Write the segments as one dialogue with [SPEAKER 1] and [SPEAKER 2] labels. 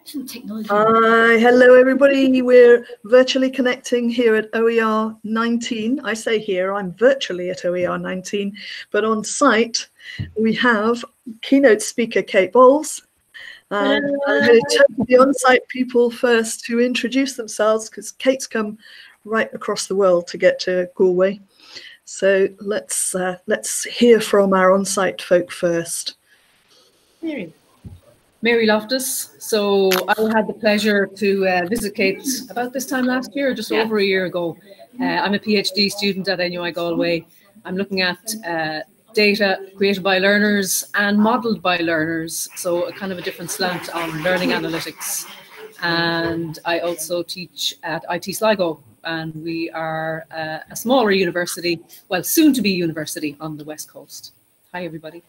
[SPEAKER 1] Isn't technology?
[SPEAKER 2] Hi, hello everybody. We're virtually connecting here at OER 19. I say here, I'm virtually at OER 19, but on site we have keynote speaker Kate Bowles. And I'm going to turn to the on-site people first to introduce themselves, because Kate's come right across the world to get to Galway. So let's hear from our on-site folk first.
[SPEAKER 3] Mary Loftus. So I had the pleasure to visit Kate about this time last year, just over a year ago. I'm a PhD student at NUI Galway. I'm looking at data created by learners and modelled by learners, so a kind of a different slant on learning analytics. And I also teach at IT Sligo, and we are a smaller university, well, soon to be university on the West Coast. Hi, everybody.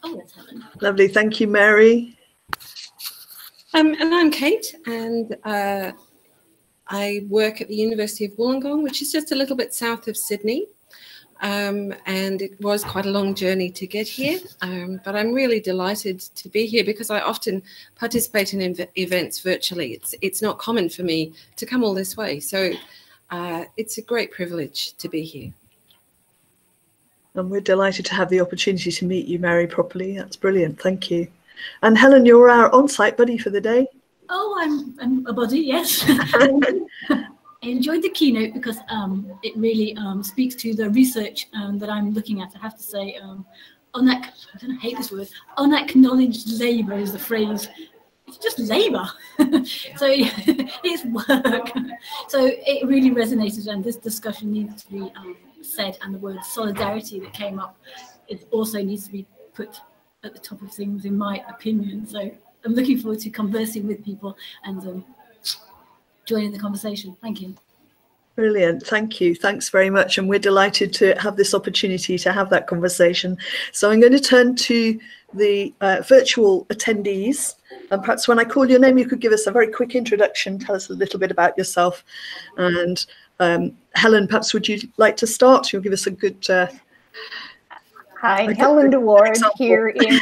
[SPEAKER 1] Oh, that's Helen.
[SPEAKER 2] Lovely, thank you, Mary.
[SPEAKER 4] And I'm Kate, and I work at the University of Wollongong, which is just a little bit south of Sydney. And it was quite a long journey to get here, but I'm really delighted to be here because I often participate in events virtually. It's not common for me to come all this way, so it's a great privilege to be here.
[SPEAKER 2] And we're delighted to have the opportunity to meet you, Mary, properly. That's brilliant. Thank you. And Helen, you're our on-site buddy for the day.
[SPEAKER 1] Oh, I'm a buddy, yes. I enjoyed the keynote because it really speaks to the research that I'm looking at. I have to say, I hate this word, unacknowledged labour is the phrase. It's just labour. So it's work. So it really resonated, and this discussion needs to be said, and the word solidarity that came up, it also needs to be put at the top of things, in my opinion. So I'm looking forward to conversing with people and joining the conversation. Thank you.
[SPEAKER 2] Brilliant, thank you. Thanks very much. And we're delighted to have this opportunity to have that conversation. So I'm going to turn to the virtual attendees. And perhaps when I call your name, you could give us a very quick introduction, tell us a little bit about yourself. And Helen, perhaps would you like to start? You'll give us a good...
[SPEAKER 5] Hi, Helen DeWard here in...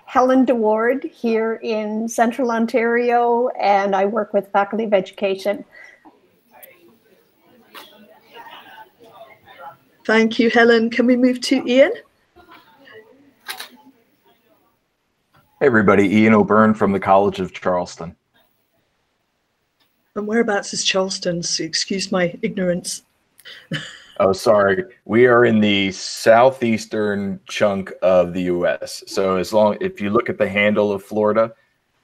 [SPEAKER 5] Helen DeWard here in Central Ontario, and I work with Faculty of Education.
[SPEAKER 2] Thank you, Helen. Can we move to Ian?
[SPEAKER 6] Hey everybody, Ian O'Byrne from the College of Charleston.
[SPEAKER 2] And whereabouts is Charleston? So excuse my ignorance.
[SPEAKER 6] Oh, sorry. We are in the southeastern chunk of the US. So if you look at the handle of Florida,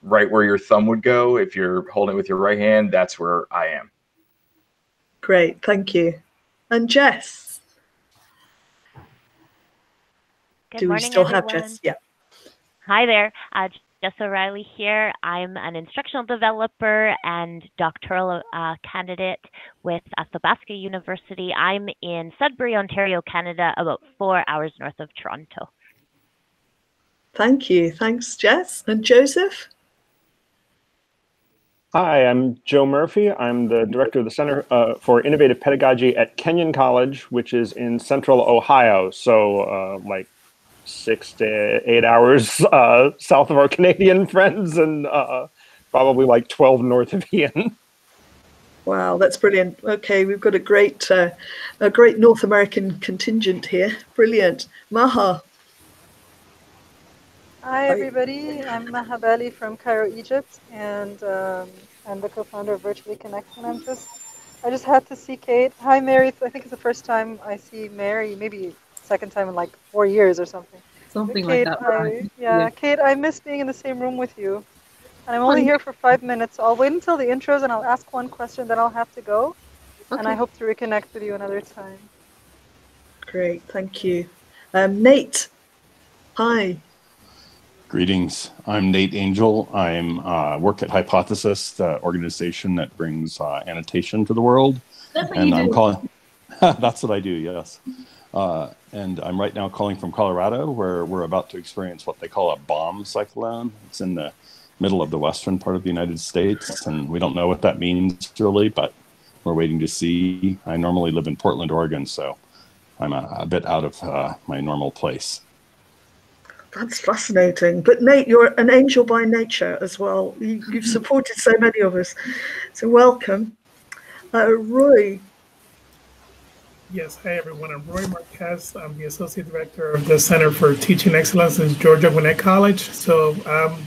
[SPEAKER 6] right where your thumb would go, if you're holding it with your right hand, that's where I am.
[SPEAKER 2] Great, thank you. And Jess?
[SPEAKER 7] Good
[SPEAKER 2] Do
[SPEAKER 7] morning,
[SPEAKER 2] we still
[SPEAKER 7] everyone.
[SPEAKER 2] have Jess? Yeah.
[SPEAKER 7] Hi there. Jess O'Reilly here. I'm an instructional developer and doctoral candidate with Athabasca University. I'm in Sudbury, Ontario, Canada, about 4 hours north of Toronto.
[SPEAKER 2] Thank you. Thanks, Jess. And Joseph?
[SPEAKER 8] Hi, I'm Joe Murphy. I'm the director of the Center for Innovative Pedagogy at Kenyon College, which is in central Ohio. So like 6 to 8 hours south of our Canadian friends, and probably like 12 north of Ian.
[SPEAKER 2] Wow, that's brilliant. Okay, we've got a great North American contingent here. Brilliant. Maha.
[SPEAKER 9] Hi, everybody. I'm Maha Bali from Cairo, Egypt, and I'm the co-founder of Virtually Connect. And I just had to see Kate. Hi, Mary. I think it's the first time I see Mary, maybe second time in like 4 years or something.
[SPEAKER 3] Something
[SPEAKER 9] Kate,
[SPEAKER 3] like that.
[SPEAKER 9] Yeah, Kate, I miss being in the same room with you. And I'm only here for 5 minutes, so I'll wait until the intros and I'll ask one question, then I'll have to go. Okay. And I hope to reconnect with you another time.
[SPEAKER 2] Great, thank you. Nate, hi.
[SPEAKER 10] Greetings. I'm Nate Angel. I'm work at Hypothesis, the organization that brings annotation to the world.
[SPEAKER 1] That's what you do.
[SPEAKER 10] Calling. That's what I do. Yes. And I'm right now calling from Colorado, where we're about to experience what they call a bomb cyclone. It's in the middle of the western part of the United States, and we don't know what that means really, but we're waiting to see. I normally live in Portland, Oregon, so I'm a bit out of my normal place.
[SPEAKER 2] That's fascinating. But Nate, you're an angel by nature as well. You've supported so many of us. So welcome. Roy.
[SPEAKER 11] Yes, hi everyone. I'm Roy Marquez. I'm the Associate Director of the Center for Teaching Excellence at Georgia Gwinnett College. So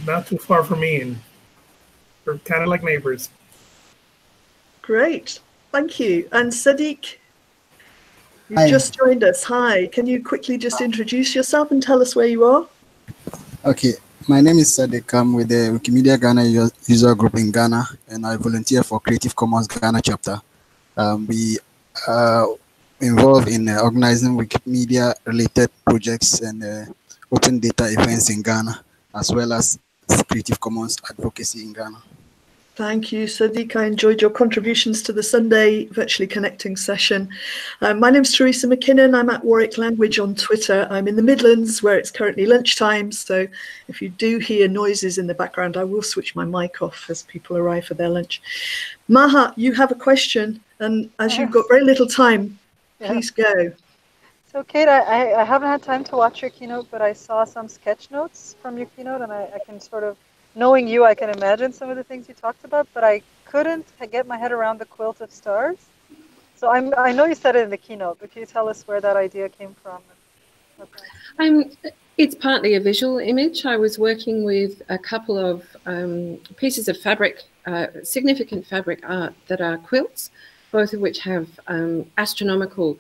[SPEAKER 11] not too far from me, and we're kind of like neighbors.
[SPEAKER 2] Great, thank you. And Sadiq, you've just joined us. Hi, can you quickly just introduce yourself and tell us where you are?
[SPEAKER 12] Okay, my name is Sadiq. I'm with the Wikimedia Ghana user group in Ghana, and I volunteer for Creative Commons Ghana chapter. We are involved in organizing Wikimedia-related projects and open data events in Ghana, as well as Creative Commons advocacy in Ghana.
[SPEAKER 2] Thank you, Sadiq. I enjoyed your contributions to the Sunday Virtually Connecting session. My name's Teresa McKinnon. I'm at Warwick Language on Twitter. I'm in the Midlands, where it's currently lunchtime. So if you do hear noises in the background, I will switch my mic off as people arrive for their lunch. Maha, you have a question. And as you've got very little time, please go.
[SPEAKER 9] So Kate, I haven't had time to watch your keynote, but I saw some sketch notes from your keynote, and I can sort of, knowing you, I can imagine some of the things you talked about, but I couldn't get my head around the quilt of stars. So I know you said it in the keynote, but can you tell us where that idea came from?
[SPEAKER 4] It's partly a visual image. I was working with a couple of pieces of fabric, significant fabric art that are quilts, both of which have astronomical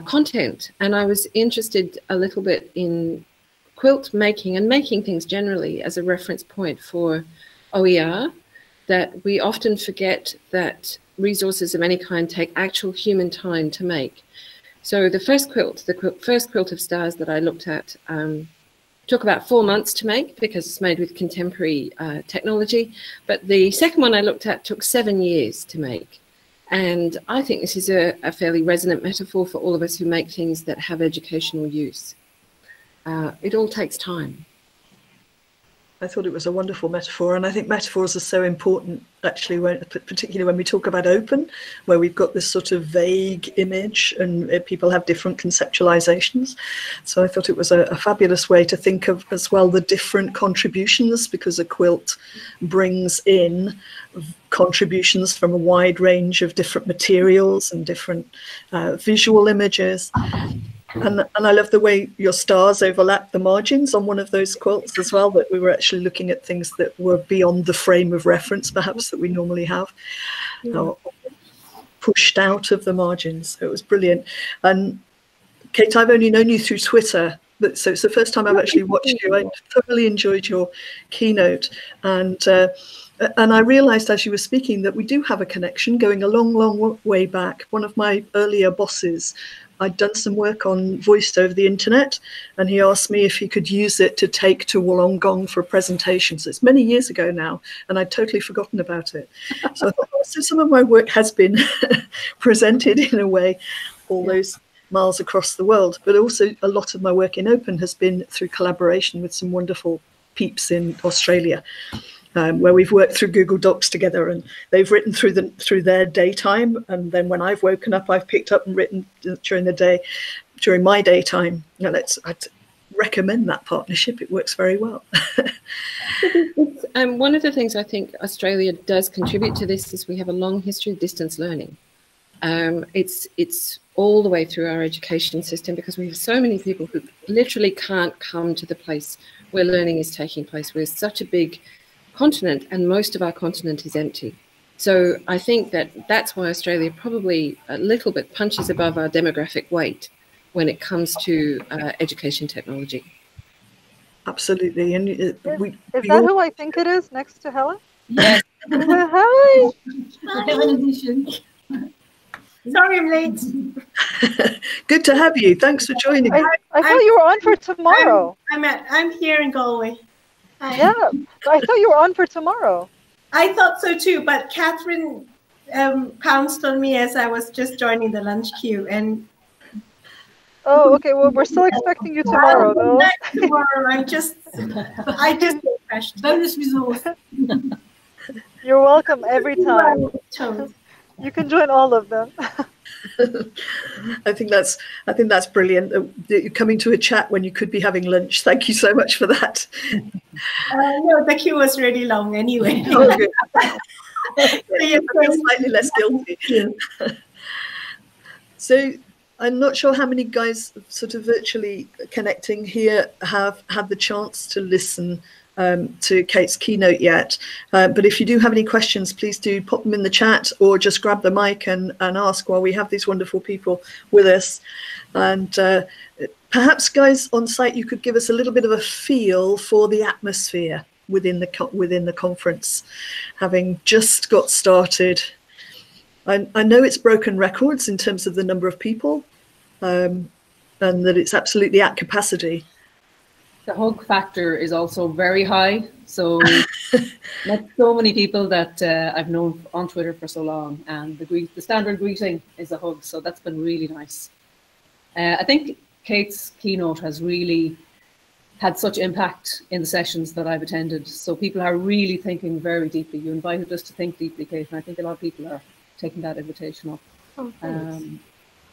[SPEAKER 4] content. And I was interested a little bit in quilt making and making things generally as a reference point for OER, that we often forget that resources of any kind take actual human time to make. So the first quilt, first quilt of stars that I looked at took about 4 months to make because it's made with contemporary technology. But the second one I looked at took 7 years to make. And I think this is a fairly resonant metaphor for all of us who make things that have educational use. It all takes time.
[SPEAKER 2] I thought it was a wonderful metaphor, and I think metaphors are so important, actually, particularly when we talk about open, where we've got this sort of vague image and people have different conceptualizations. So I thought it was a fabulous way to think of as well the different contributions, because a quilt brings in contributions from a wide range of different materials and different visual images. And I love the way your stars overlap the margins on one of those quilts as well, that we were actually looking at things that were beyond the frame of reference, perhaps, that we normally have, or pushed out of the margins. So it was brilliant. And Kate, I've only known you through Twitter, so it's the first time I've actually watched you. I thoroughly enjoyed your keynote. And I realized as you were speaking that we do have a connection going a long, long way back. One of my earlier bosses, I'd done some work on voice over the internet, and he asked me if he could use it to take to Wollongong for a presentation. So it's many years ago now, and I'd totally forgotten about it. So I thought, oh, so some of my work has been presented in a way all those miles across the world, but also a lot of my work in open has been through collaboration with some wonderful peeps in Australia. Where we've worked through Google Docs together, and they've written through their daytime, and then when I've woken up, I've picked up and written during the day, during my daytime. I'd recommend that partnership. It works very well.
[SPEAKER 4] One of the things I think Australia does contribute to this is we have a long history of distance learning. It's all the way through our education system, because we have so many people who literally can't come to the place where learning is taking place. We're such a big continent, and most of our continent is empty. So I think that's why Australia probably a little bit punches above our demographic weight when it comes to education technology.
[SPEAKER 2] Absolutely. And
[SPEAKER 9] is that who I think it is, next to Helen?
[SPEAKER 4] Yes.
[SPEAKER 9] Hi.
[SPEAKER 13] Sorry I'm late.
[SPEAKER 2] Good to have you. Thanks for joining.
[SPEAKER 9] I thought you were on for tomorrow.
[SPEAKER 13] I'm here in Galway.
[SPEAKER 9] Yeah, I thought you were on for tomorrow.
[SPEAKER 13] I thought so too, but Catherine pounced on me as I was just joining the lunch queue. And
[SPEAKER 9] oh, okay. Well, we're still expecting you tomorrow, though.
[SPEAKER 13] Tomorrow, I just refreshed.
[SPEAKER 1] Bonus resource.
[SPEAKER 9] You're welcome every time. You can join all of them.
[SPEAKER 2] I think that's brilliant that you're coming to a chat when you could be having lunch. Thank you so much for that.
[SPEAKER 13] No, the queue was really long anyway.
[SPEAKER 2] Oh, good. I feel slightly less guilty. So I'm not sure how many guys sort of virtually connecting here have had the chance to listen to Kate's keynote yet. But if you do have any questions, please do pop them in the chat or just grab the mic and ask while we have these wonderful people with us. And perhaps, guys on site, you could give us a little bit of a feel for the atmosphere within the conference, having just got started. I know it's broken records in terms of the number of people, and that it's absolutely at capacity.
[SPEAKER 3] The hug factor is also very high. So met so many people that I've known on Twitter for so long, and the standard greeting is a hug. So that's been really nice. I think Kate's keynote has really had such impact in the sessions that I've attended. So people are really thinking very deeply. You invited us to think deeply, Kate, and I think a lot of people are taking that invitation up.
[SPEAKER 4] Oh,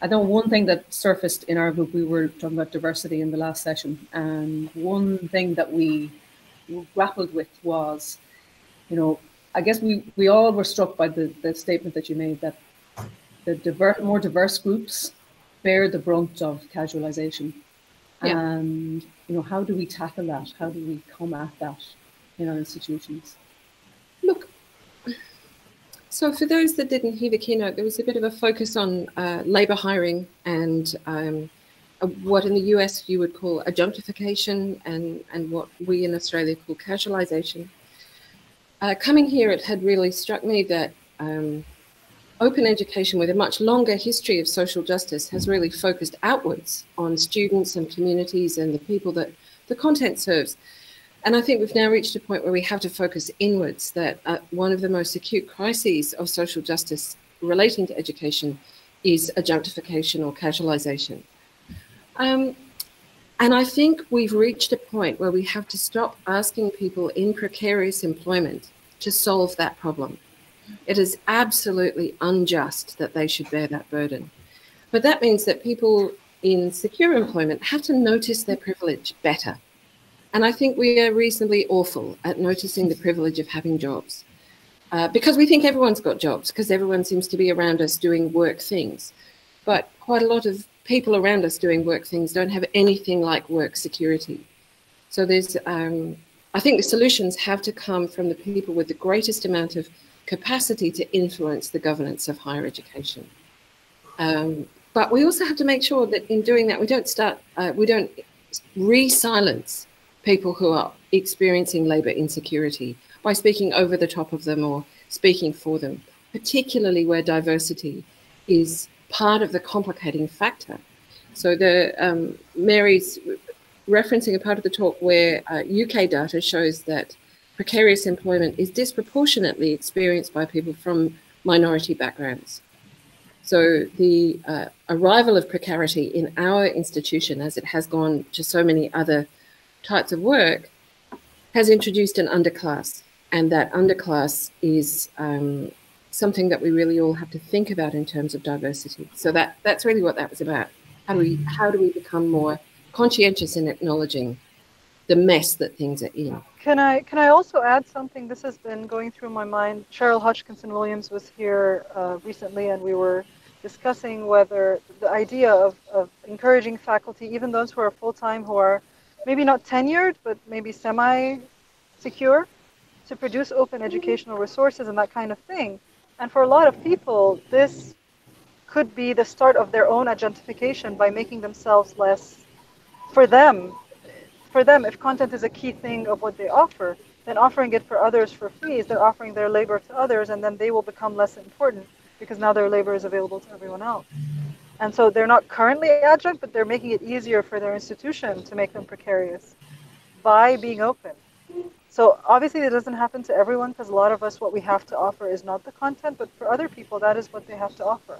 [SPEAKER 3] I know one thing that surfaced in our group, we were talking about diversity in the last session, and one thing that we grappled with was, you know, I guess we all were struck by the statement that you made that the more diverse groups bear the brunt of casualization.
[SPEAKER 4] Yeah.
[SPEAKER 3] And, you know, how do we tackle that? How do we come at that in our institutions?
[SPEAKER 4] Look, so for those that didn't hear the keynote, there was a bit of a focus on labour hiring and what in the US you would call adjunctification and what we in Australia call casualisation. Coming here, it had really struck me that open education with a much longer history of social justice has really focused outwards on students and communities and the people that the content serves. And I think we've now reached a point where we have to focus inwards, that one of the most acute crises of social justice relating to education is adjunctification or casualisation. And I think we've reached a point where we have to stop asking people in precarious employment to solve that problem. It is absolutely unjust that they should bear that burden. But that means that people in secure employment have to notice their privilege better. And I think we are reasonably awful at noticing the privilege of having jobs because we think everyone's got jobs because everyone seems to be around us doing work things. But quite a lot of people around us doing work things don't have anything like work security. So there's, I think the solutions have to come from the people with the greatest amount of capacity to influence the governance of higher education. But we also have to make sure that in doing that, we don't re-silence people who are experiencing labour insecurity by speaking over the top of them or speaking for them, particularly where diversity is part of the complicating factor. So Mary's referencing a part of the talk where UK data shows that precarious employment is disproportionately experienced by people from minority backgrounds. So the arrival of precarity in our institution, as it has gone to so many other types of work, has introduced an underclass, and that underclass is something that we really all have to think about in terms of diversity. So that's really what that was about. How do we become more conscientious in acknowledging the mess that things are in?
[SPEAKER 9] Can I also add something? This has been going through my mind. Cheryl Hodgkinson Williams was here recently, and we were discussing whether the idea of encouraging faculty, even those who are full-time, who are maybe not tenured, but maybe semi-secure, to produce open educational resources and that kind of thing. And for a lot of people, this could be the start of their own adjunctification by making themselves less, for them, if content is a key thing of what they offer, then offering it for others for free is they're offering their labor to others, and then they will become less important because now their labor is available to everyone else. And so they're not currently adjunct, but they're making it easier for their institution to make them precarious by being open. So obviously it doesn't happen to everyone because a lot of us, what we have to offer is not the content, but for other people, that is what they have to offer.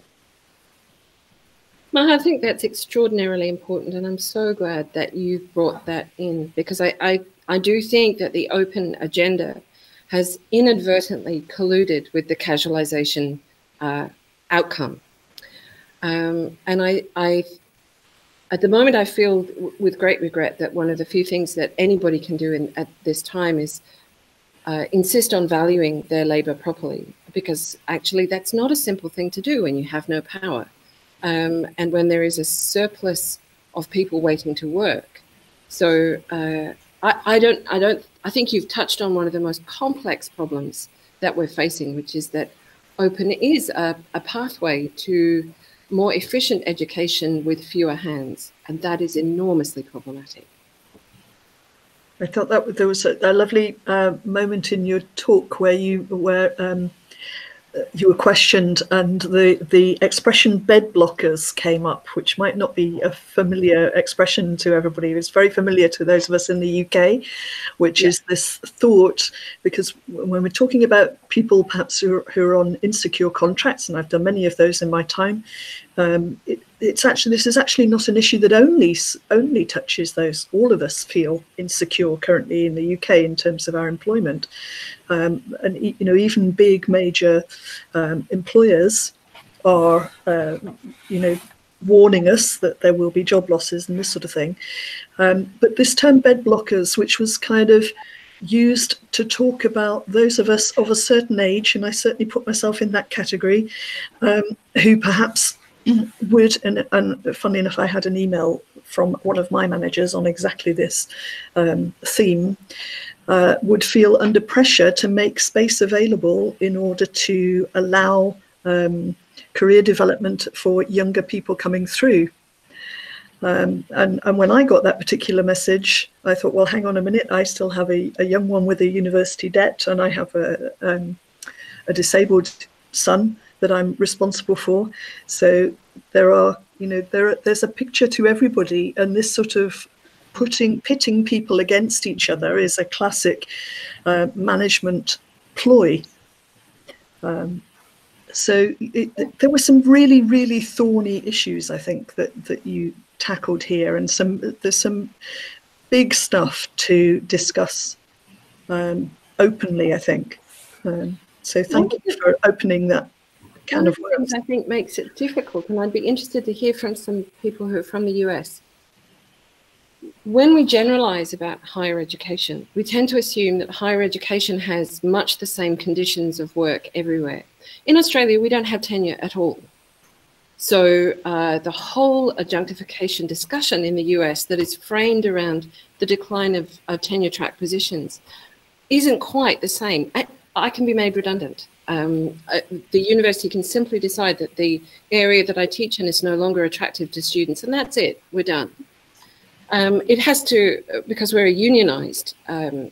[SPEAKER 4] Maha, I think that's extraordinarily important, and I'm so glad that you've brought that in, because I do think that the open agenda has inadvertently colluded with the casualisation outcome. And at the moment, I feel with great regret that one of the few things that anybody can do at this time is insist on valuing their labor properly, because actually that's not a simple thing to do when you have no power. And when there is a surplus of people waiting to work. So I think you've touched on one of the most complex problems that we're facing, which is that open is a pathway to more efficient education with fewer hands, and that is enormously problematic.
[SPEAKER 2] I thought that there was a lovely moment in your talk where you were questioned, and the expression bed blockers came up, which might not be a familiar expression to everybody. It's very familiar to those of us in the UK, which is this thought, because when we're talking about people perhaps who are on insecure contracts, and I've done many of those in my time, this is actually not an issue that only touches those. All of us feel insecure currently in the UK in terms of our employment, and even big major employers are warning us that there will be job losses and this sort of thing. But this term bed blockers, which was kind of used to talk about those of us of a certain age, and I certainly put myself in that category, who perhaps would, and funnily enough, I had an email from one of my managers on exactly this theme, would feel under pressure to make space available in order to allow career development for younger people coming through. And when I got that particular message, I thought, well, hang on a minute, I still have a young one with a university debt, and I have a disabled son that I'm responsible for. So there's a picture to everybody, and this sort of pitting people against each other is a classic management ploy. So there were some really, really thorny issues, I think, that you tackled here, and there's some big stuff to discuss openly, I think. So thank you for opening that kind of words.
[SPEAKER 4] I think makes it difficult, and I'd be interested to hear from some people who are from the US. When we generalize about higher education, we tend to assume that higher education has much the same conditions of work everywhere. In Australia, we don't have tenure at all. So the whole adjunctification discussion in the US that is framed around the decline of tenure track positions isn't quite the same. I can be made redundant. The university can simply decide that the area that I teach in is no longer attractive to students, and that's it, we're done. It has to, because we're a unionized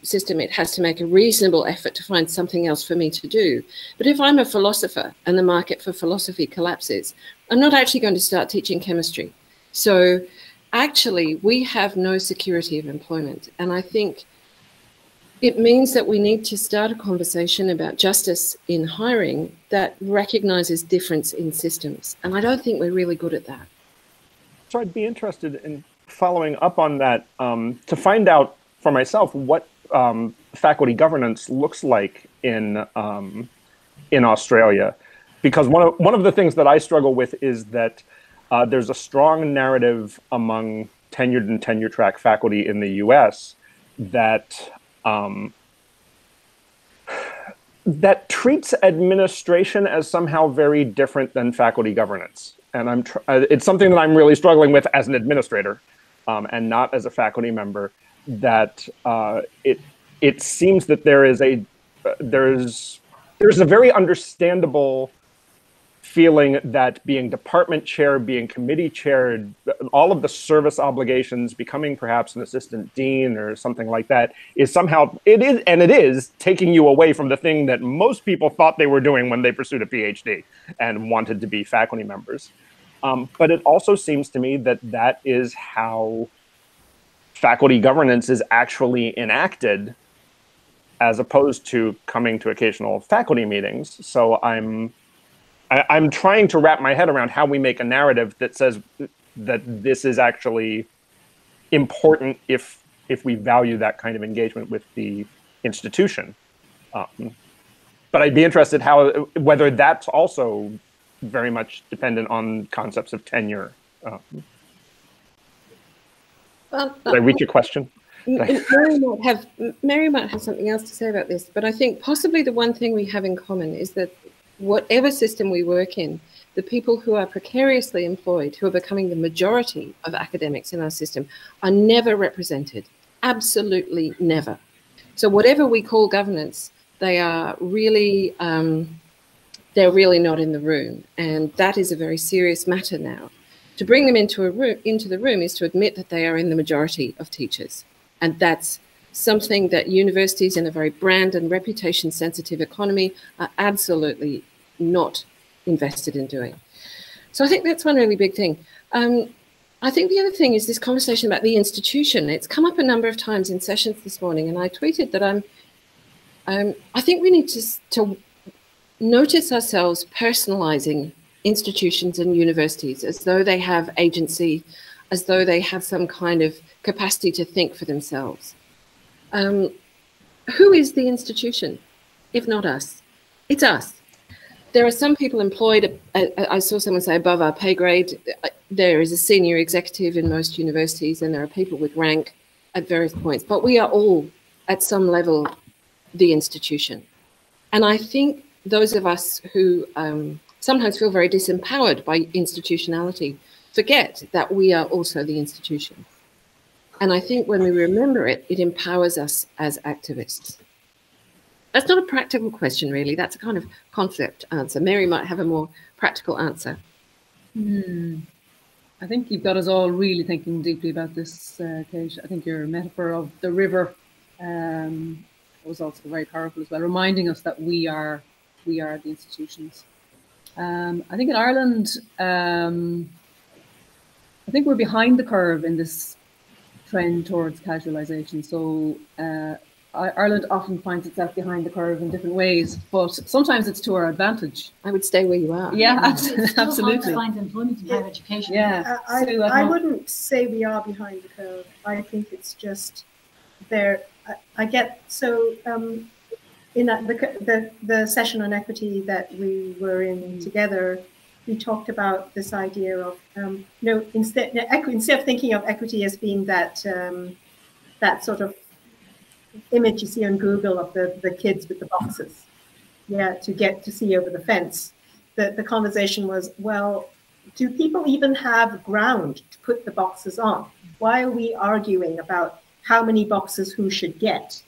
[SPEAKER 4] system, it has to make a reasonable effort to find something else for me to do. But if I'm a philosopher and the market for philosophy collapses, I'm not actually going to start teaching chemistry. So actually, we have no security of employment. And I think it means that we need to start a conversation about justice in hiring that recognizes difference in systems. And I don't think we're really good at that.
[SPEAKER 8] So I'd be interested in following up on that to find out for myself what faculty governance looks like in Australia, because one of the things that I struggle with is that there's a strong narrative among tenured and tenure track faculty in the U.S. that that treats administration as somehow very different than faculty governance, and it's something that I'm really struggling with as an administrator. And not as a faculty member, that it seems that there's a very understandable feeling that being department chair, being committee chair, all of the service obligations, becoming perhaps an assistant dean or something like that, is somehow, it is taking you away from the thing that most people thought they were doing when they pursued a PhD and wanted to be faculty members. But it also seems to me that that is how faculty governance is actually enacted, as opposed to coming to occasional faculty meetings. So I'm trying to wrap my head around how we make a narrative that says that this is actually important if we value that kind of engagement with the institution. But I'd be interested whether that's also very much dependent on concepts of tenure.
[SPEAKER 4] Well,
[SPEAKER 8] did I reach your question?
[SPEAKER 4] Mary might have something else to say about this, but I think possibly the one thing we have in common is that whatever system we work in, the people who are precariously employed, who are becoming the majority of academics in our system, are never represented. Absolutely never. So whatever we call governance, they are really, they're really not in the room. And that is a very serious matter now. To bring them into the room is to admit that they are in the majority of teachers. And that's something that universities in a very brand and reputation sensitive economy are absolutely not invested in doing. So I think that's one really big thing. I think the other thing is this conversation about the institution. It's come up a number of times in sessions this morning, and I tweeted that I think we need to notice ourselves personalizing institutions and universities as though they have agency, as though they have some kind of capacity to think for themselves. Who is the institution, if not us? It's us. There are some people employed, I saw someone say above our pay grade. There is a senior executive in most universities, and there are people with rank at various points, but we are all at some level the institution. And I think those of us who sometimes feel very disempowered by institutionality forget that we are also the institution. And I think when we remember it, it empowers us as activists. That's not a practical question, really. That's a kind of concept answer. Mary might have a more practical answer.
[SPEAKER 3] I think you've got us all really thinking deeply about this, Kate. I think your metaphor of the river was also very powerful as well, reminding us that we are the institutions. I think in Ireland, I think we're behind the curve in this trend towards casualisation. So Ireland often finds itself behind the curve in different ways, but sometimes it's to our advantage.
[SPEAKER 4] I would stay where you are.
[SPEAKER 3] Yeah,
[SPEAKER 1] it's
[SPEAKER 3] absolutely.
[SPEAKER 1] Hard to find employment in higher education.
[SPEAKER 3] Yeah,
[SPEAKER 13] I wouldn't say we are behind the curve. I think it's just there. I get so in the session on equity that we were in together, we talked about this idea of instead of thinking of equity as being that that sort of image you see on Google of the kids with the boxes, to get to see over the fence. The conversation was, well, do people even have ground to put the boxes on? Why are we arguing about how many boxes who should get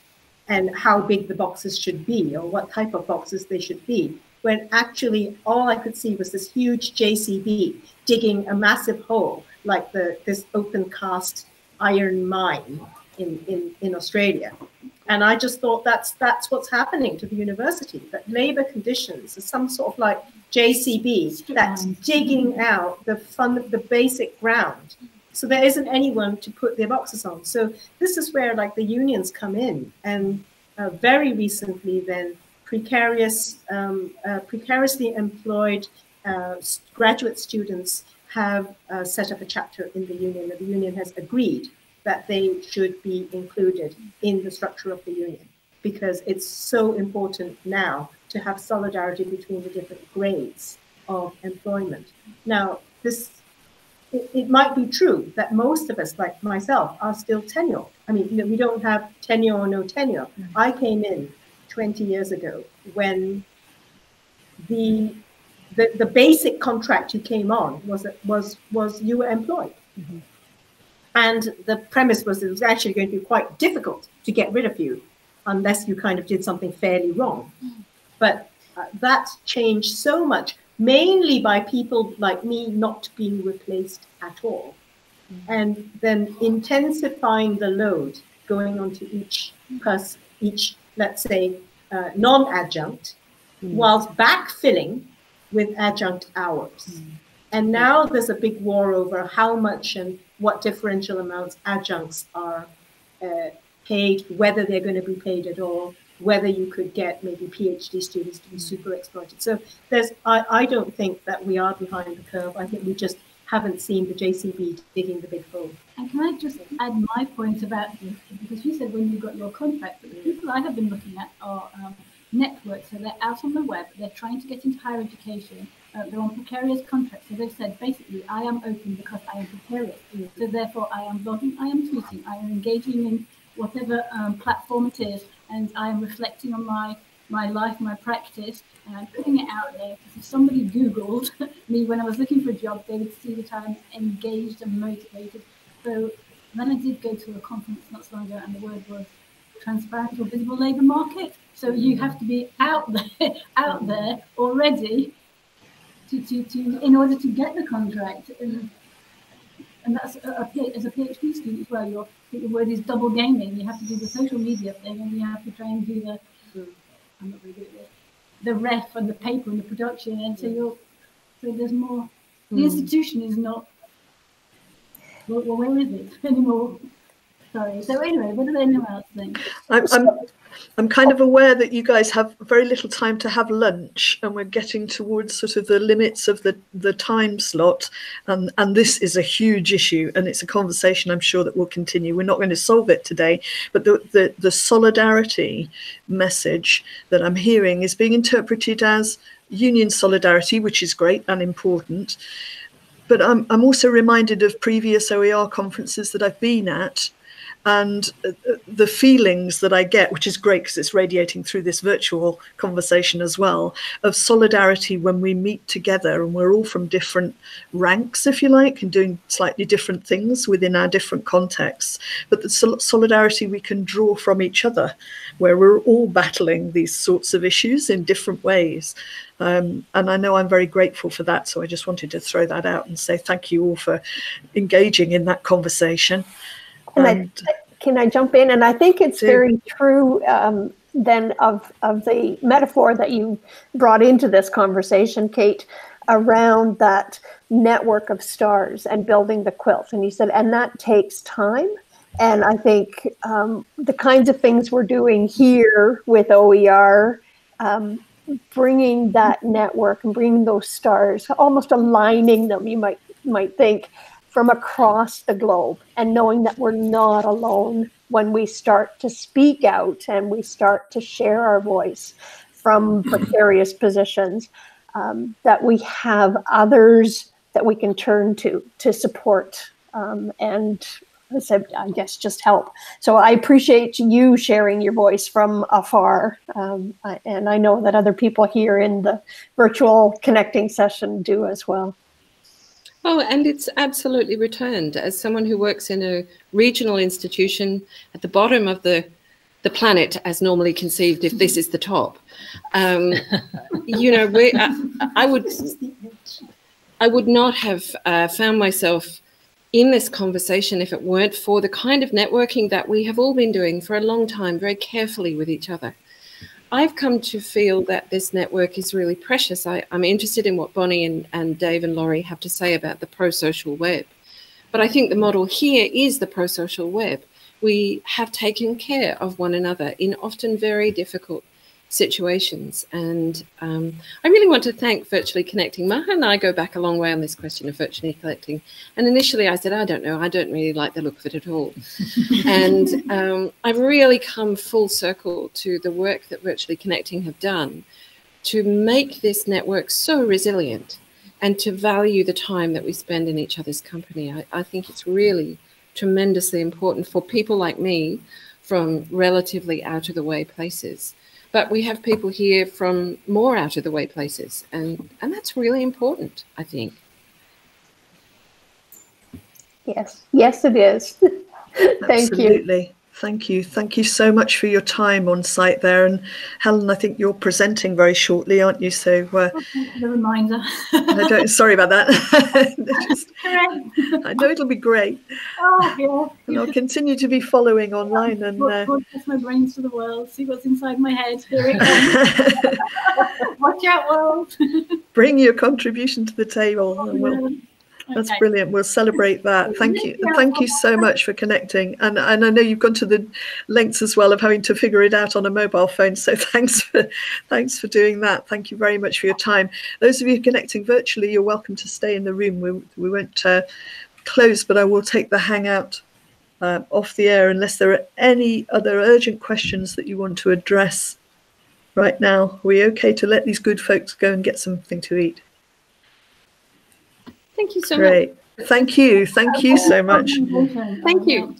[SPEAKER 13] and how big the boxes should be or what type of boxes they should be, when actually all I could see was this huge JCB digging a massive hole like this open cast iron mine in Australia. And I just thought that's what's happening to the university, that labor conditions is some sort of like JCB that's digging out the basic ground. So there isn't anyone to put their boxes on. So this is where like the unions come in, and very recently then precariously employed graduate students have set up a chapter in the union, and the union has agreed that they should be included in the structure of the union, because it's so important now to have solidarity between the different grades of employment. Now, it might be true that most of us, like myself, are still tenure. I mean, we don't have tenure or no tenure. I came in 20 years ago when the basic contract you came on was you were employed. Mm-hmm. And the premise was it was actually going to be quite difficult to get rid of you unless you kind of did something fairly wrong. But that changed so much, mainly by people like me not being replaced at all. And then intensifying the load going onto each person, let's say, non-adjunct, whilst backfilling with adjunct hours. And now there's a big war over how much and what differential amounts adjuncts are paid, whether they're going to be paid at all, whether you could get maybe PhD students to be super exploited. So I don't think that we are behind the curve. I think we just haven't seen the JCB digging the big hole.
[SPEAKER 1] And can I just add my point about this? Because you said when you got your contract, but the people I have been looking at are networks. So they're out on the web, they're trying to get into higher education, they're on precarious contracts. So they've said, basically, I am open because I am precarious. So therefore, I am blogging, I am tweeting, I am engaging in whatever platform it is, and I am reflecting on my life, my practice, and I'm putting it out there. Because if somebody Googled me when I was looking for a job, they would see that I'm engaged and motivated. So then I did go to a conference not so long ago, and the word was transparent or visible labour market. So you have to be out there already to in order to get the contract. And that's as a PhD student as well. Your word is double gaming. You have to do the social media thing, and you have to try and do I'm not very good at this, the ref and the paper and the production. And so there's more. The institution is not. Well, where is it anymore? Sorry. So anyway, what do anyone else think?
[SPEAKER 2] I'm kind of aware that you guys have very little time to have lunch, and we're getting towards sort of the limits of the time slot, and this is a huge issue, and it's a conversation I'm sure that will continue. We're not going to solve it today, but the solidarity message that I'm hearing is being interpreted as union solidarity, which is great and important. But I'm also reminded of previous OER conferences that I've been at, and the feelings that I get, which is great because it's radiating through this virtual conversation as well, of solidarity when we meet together and we're all from different ranks, if you like, and doing slightly different things within our different contexts. But the solidarity we can draw from each other, where we're all battling these sorts of issues in different ways. And I know I'm very grateful for that. So I just wanted to throw that out and say thank you all for engaging in that conversation.
[SPEAKER 5] And can I jump in? And I think it's very true then of the metaphor that you brought into this conversation, Kate, around that network of stars and building the quilt. And you said, and that takes time. And I think the kinds of things we're doing here with OER, bringing that network and bringing those stars, almost aligning them, you might think, from across the globe, and knowing that we're not alone when we start to speak out and we start to share our voice from precarious positions, that we have others that we can turn to support and I guess just help. So I appreciate you sharing your voice from afar, and I know that other people here in the virtual connecting session do as well.
[SPEAKER 4] Oh, and it's absolutely returned. As someone who works in a regional institution at the bottom of the planet, as normally conceived, if this is the top, you know, I would not have found myself in this conversation if it weren't for the kind of networking that we have all been doing for a long time, very carefully with each other. I've come to feel that this network is really precious. I'm interested in what Bonnie and Dave and Laurie have to say about the pro-social web. But I think the model here is the pro-social web. We have taken care of one another in often very difficult situations. And I really want to thank Virtually Connecting. Maha and I go back a long way on this question of virtually connecting. And initially I said, I don't know, I don't really like the look of it at all. And I've really come full circle to the work that Virtually Connecting have done to make this network so resilient and to value the time that we spend in each other's company. I think it's really tremendously important for people like me from relatively out of the way places. But we have people here from more out of the way places, and that's really important, I think.
[SPEAKER 5] Yes, yes, it is. Thank
[SPEAKER 2] Absolutely.
[SPEAKER 5] you.
[SPEAKER 2] Thank you. Thank you so much for your time on site there. And Helen, I think you're presenting very shortly, aren't you? So
[SPEAKER 1] the reminder.
[SPEAKER 2] Sorry about that. I know it'll be great.
[SPEAKER 1] Oh, yeah.
[SPEAKER 2] And I'll continue to be following online and
[SPEAKER 1] broadcast my brains to the world, see what's inside my head. Here it comes. Watch out, world.
[SPEAKER 2] Bring your contribution to the table. And that's brilliant. We'll celebrate that. Thank you. Thank you so much for connecting. And I know you've gone to the lengths as well of having to figure it out on a mobile phone. So thanks for doing that. Thank you very much for your time. Those of you connecting virtually, you're welcome to stay in the room. We won't close, but I will take the Hangout off the air unless there are any other urgent questions that you want to address right now. Are we okay to let these good folks go and get something to eat?
[SPEAKER 4] Thank you so
[SPEAKER 2] Great.
[SPEAKER 4] much.
[SPEAKER 2] Thank you. Thank you so much.
[SPEAKER 4] Thank you.